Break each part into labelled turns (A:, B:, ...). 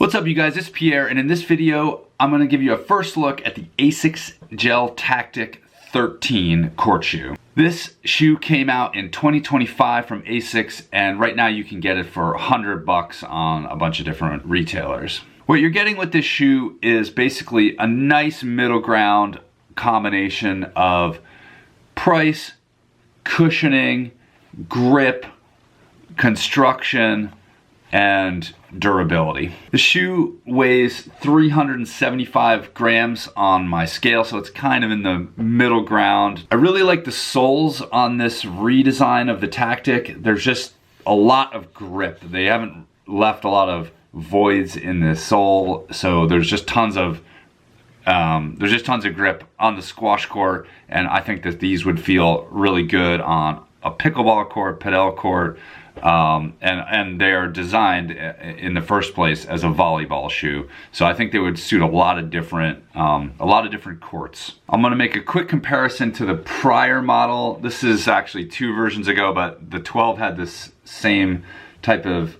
A: What's up you guys, it's Pierre, and in this video I'm going to give you a first look at the Asics Gel Tactic 13 court shoe. This shoe came out in 2025 from Asics, and right now you can get it for $100 on a bunch of different retailers. What you're getting with this shoe is basically a nice middle ground combination of price, cushioning, grip, construction, and durability. The shoe weighs 375 grams on my scale, so it's kind of in the middle ground. I really like the soles on this redesign of the Tactic. There's just a lot of grip. They haven't left a lot of voids in the sole, so there's just tons of grip on the squash court, and I think that these would feel really good on a pickleball court, padel court, and they are designed in the first place as a volleyball shoe, so I think they would suit a lot of different courts. I'm going to make a quick comparison to the prior model. This is actually 2 versions ago, but the 12 had this same type of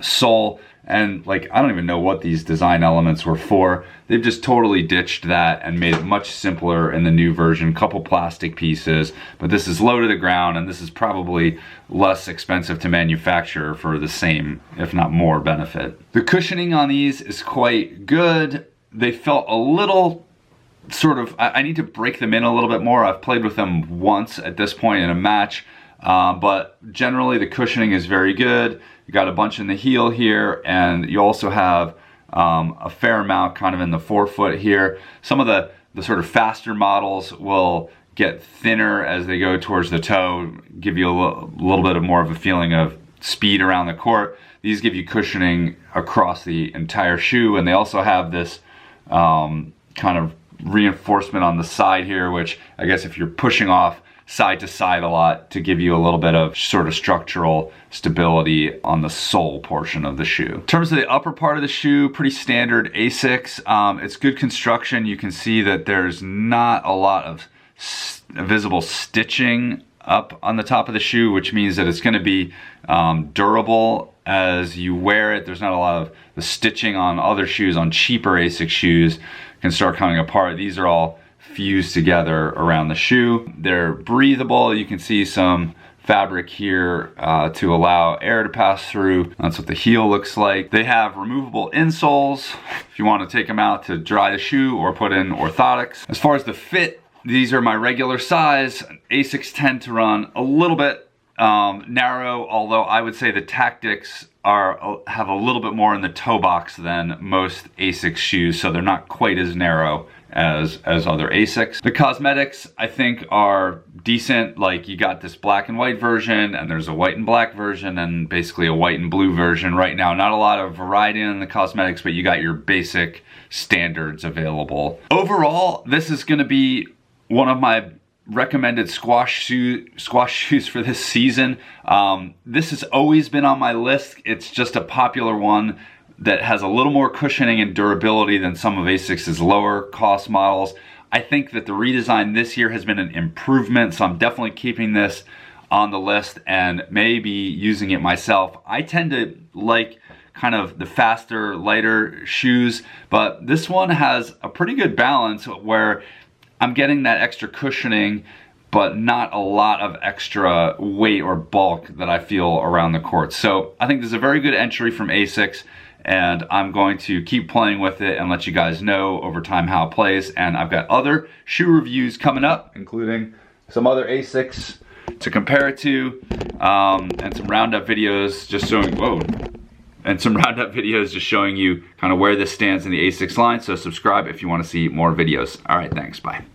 A: sole, and like, I don't even know what these design elements were for. They've just totally ditched that and made it much simpler in the new version. Couple plastic pieces, but this is low to the ground, and this is probably less expensive to manufacture for the same, if not more, benefit. The cushioning on these is quite good. They felt a little sort of, I need to break them in a little bit more. I've played with them once at this point in a match, but generally the cushioning is very good. You got a bunch in the heel here, and you also have a fair amount kind of in the forefoot here. Some of the sort of faster models will get thinner as they go towards the toe, give you a little bit of more of a feeling of speed around the court. These give you cushioning across the entire shoe, and they also have this kind of reinforcement on the side here, which I guess if you're pushing off side to side a lot, to give you a little bit of sort of structural stability on the sole portion of the shoe. In terms of the upper part of the shoe, pretty standard Asics. It's good construction. You can see that there's not a lot of visible stitching up on the top of the shoe, which means that it's going to be durable as you wear it. There's not a lot of the stitching on other shoes, on cheaper Asics shoes, can start coming apart. These are all fused together around the shoe. They're breathable. You can see some fabric here to allow air to pass through. That's what the heel looks like. They have removable insoles if you want to take them out to dry the shoe or put in orthotics. As far as the fit, these are my regular size. Asics tend to run a little bit narrow, although I would say the Tactics have a little bit more in the toe box than most Asics shoes, so they're not quite as narrow as other Asics. The cosmetics I think are decent. Like, you got this black and white version, and there's a white and black version, and basically a white and blue version right now. Not a lot of variety in the cosmetics, but you got your basic standards available. Overall, this is going to be one of my recommended squash shoes for this season. This has always been on my list. It's just a popular one that has a little more cushioning and durability than some of Asics' lower cost models. I think that the redesign this year has been an improvement, so I'm definitely keeping this on the list and maybe using it myself. I tend to like kind of the faster, lighter shoes, but this one has a pretty good balance where I'm getting that extra cushioning, but not a lot of extra weight or bulk that I feel around the court. So I think this is a very good entry from Asics, and I'm going to keep playing with it and let you guys know over time how it plays. And I've got other shoe reviews coming up, including some other Asics to compare it to, and some roundup videos just showing you kind of where this stands in the Asics line. So subscribe if you want to see more videos. All right, thanks, bye.